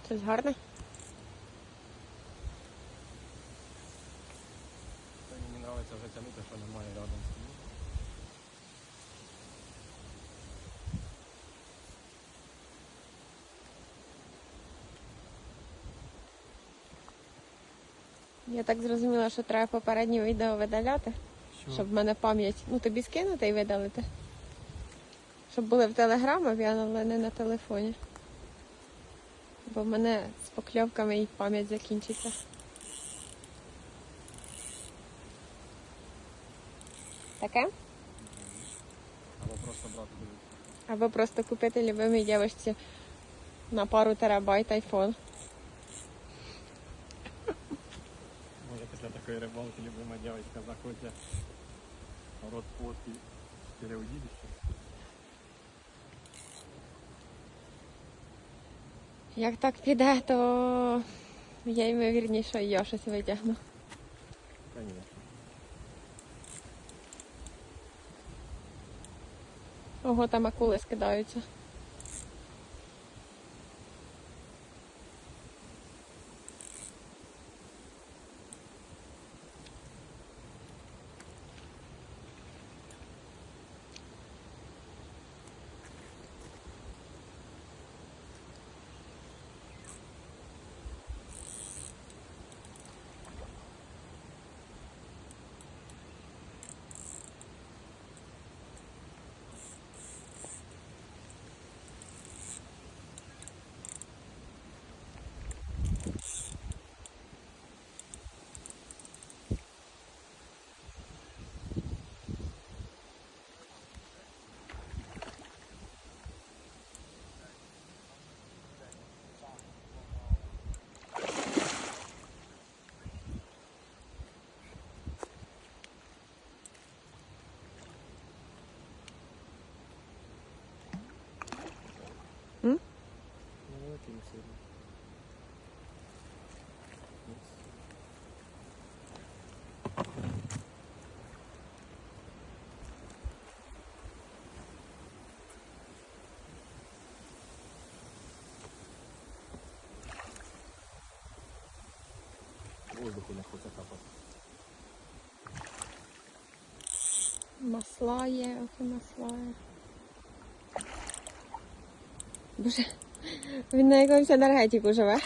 Щось гарне? Мені подобається вже тягнути, що немає рядом з ним. Я так зрозуміла, що треба попереднє відео видаляти, щоб в мене пам'ять, ну тобі скинути і видалити. Щоб були в телеграмах, але не на телефоні. Бо в мене з покльовками і пам'ять закінчиться. Таке? Або просто брати дивитися. Або просто купити любимій дівчинці на пару терабайт айфон. Може після такої рибалки любима дівчинка заходить в рот фотки переуділище. Як так піде, то я ймовірніше і я щось витягну. Конечно. Ого, там акули скидаються. М? Ну, очень сильно. Воздуху не хоче капати. Масла є, оце масла є. Боже, він на якомусь енергетику живе.